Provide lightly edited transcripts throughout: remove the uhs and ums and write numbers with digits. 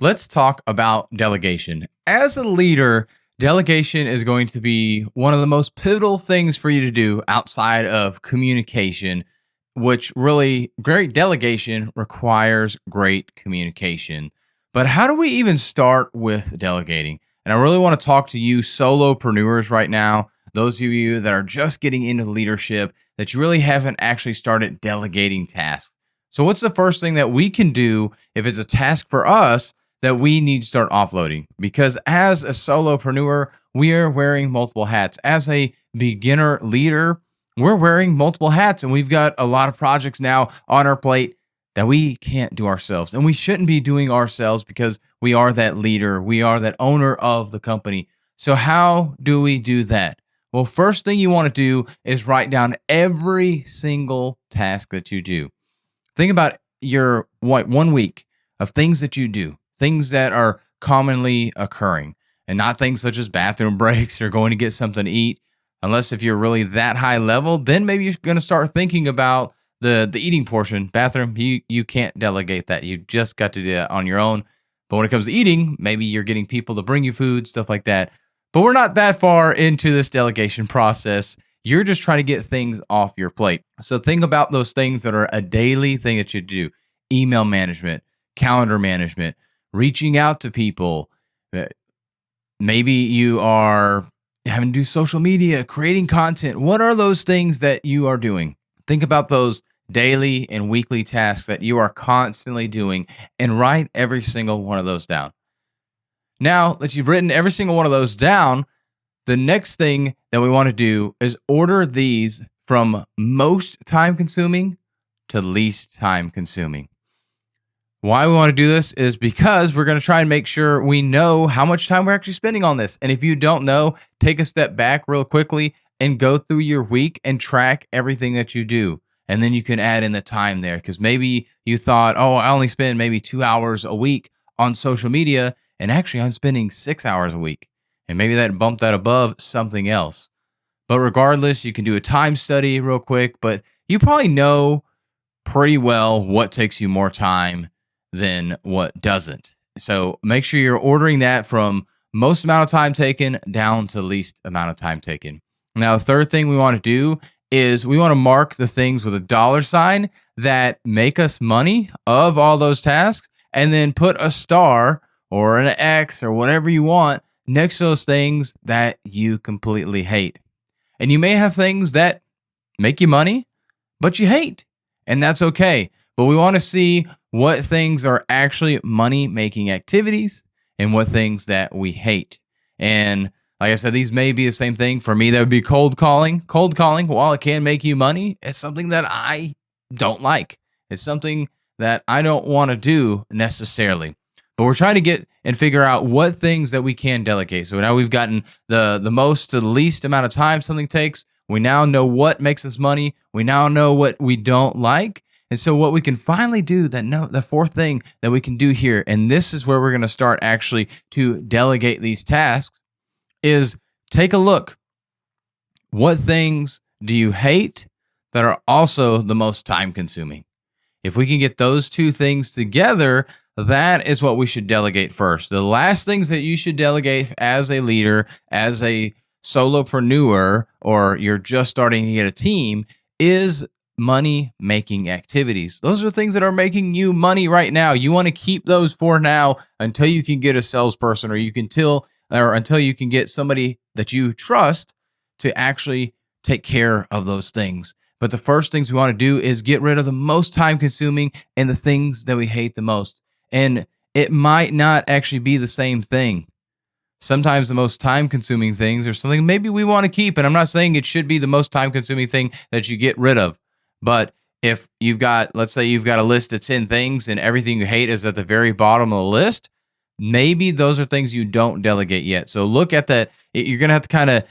let's talk about delegation. As a leader, delegation is going to be one of the most pivotal things for you to do outside of communication, which really great delegation requires great communication. But how do we even start with delegating? And I really want to talk to you solopreneurs right now, those of you that are just getting into leadership, that you really haven't actually started delegating tasks. So, what's the first thing that we can do if it's a task for us that we need to start offloading? Because as a solopreneur, we are wearing multiple hats. As a beginner leader, we're wearing multiple hats, and we've got a lot of projects now on our plate that we can't do ourselves. And we shouldn't be doing ourselves because we are that leader, we are that owner of the company. So, how do we do that? Well, first thing you want to do is write down every single task that you do. Think about your 1 week of things that you do, things that are commonly occurring, and not things such as bathroom breaks or going to get something to eat. Unless if you're really that high level, then maybe you're going to start thinking about the eating portion. Bathroom, you can't delegate that. You just got to do that on your own. But when it comes to eating, maybe you're getting people to bring you food, stuff like that. But we're not that far into this delegation process. You're just trying to get things off your plate. So think about those things that are a daily thing that you do. Email management, calendar management, reaching out to people. Maybe you are having to do social media, creating content. What are those things that you are doing? Think about those daily and weekly tasks that you are constantly doing and write every single one of those down. Now that you've written every single one of those down, the next thing that we want to do is order these from most time consuming to least time consuming. Why we want to do this is because we're going to try and make sure we know how much time we're actually spending on this. And if you don't know, take a step back real quickly and go through your week and track everything that you do. And then you can add in the time there, because maybe you thought, oh, I only spend maybe 2 hours a week on social media. And actually, I'm spending 6 hours a week. And maybe that bumped that above something else. But regardless, you can do a time study real quick, but you probably know pretty well what takes you more time than what doesn't. So make sure you're ordering that from most amount of time taken down to least amount of time taken. Now, the third thing we want to do is we want to mark the things with a $ that make us money of all those tasks, and then put a star or an X or whatever you want next to those things that you completely hate. And you may have things that make you money, but you hate, and that's okay. But we want to see what things are actually money-making activities and what things that we hate. And like I said, these may be the same thing. For me, that would be cold calling. Cold calling, while it can make you money, it's something that I don't like. It's something that I don't want to do necessarily. But we're trying to get and figure out what things that we can delegate. So now we've gotten the most to the least amount of time something takes. We now know what makes us money. We now know what we don't like. And so what we can finally do, the fourth thing that we can do here, and this is where we're going to start actually to delegate these tasks, is take a look. What things do you hate that are also the most time consuming? If we can get those two things together, that is what we should delegate first. The last things that you should delegate as a leader, as a solopreneur, or you're just starting to get a team, is money-making activities. Those are things that are making you money right now. You want to keep those for now until you can get a salesperson, or until you can get somebody that you trust to actually take care of those things. But the first things we want to do is get rid of the most time-consuming and the things that we hate the most. And it might not actually be the same thing. Sometimes the most time-consuming things are something maybe we want to keep. And I'm not saying it should be the most time-consuming thing that you get rid of. But if let's say you've got a list of 10 things and everything you hate is at the very bottom of the list, maybe those are things you don't delegate yet. So look at that. You're going to have to kind of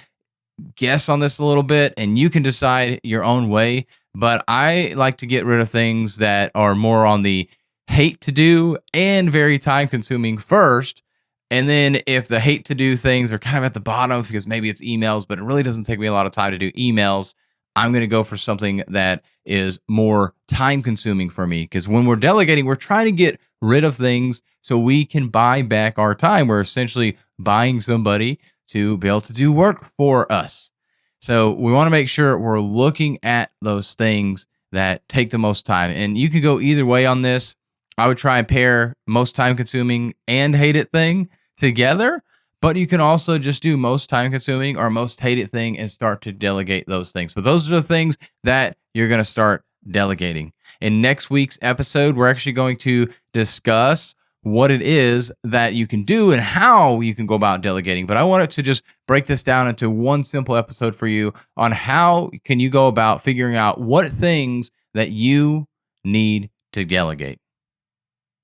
guess on this a little bit, and you can decide your own way. But I like to get rid of things that are more on the hate to do and very time consuming first. And then if the hate to do things are kind of at the bottom because maybe it's emails, but it really doesn't take me a lot of time to do emails, I'm going to go for something that is more time consuming for me. Because when we're delegating, we're trying to get rid of things so we can buy back our time. We're essentially buying somebody to be able to do work for us. So we want to make sure we're looking at those things that take the most time. And you could go either way on this. I would try and pair most time consuming and hated thing together, but you can also just do most time consuming or most hated thing and start to delegate those things. But those are the things that you're going to start delegating. In next week's episode, we're actually going to discuss what it is that you can do and how you can go about delegating. But I wanted to just break this down into one simple episode for you on how can you go about figuring out what things that you need to delegate.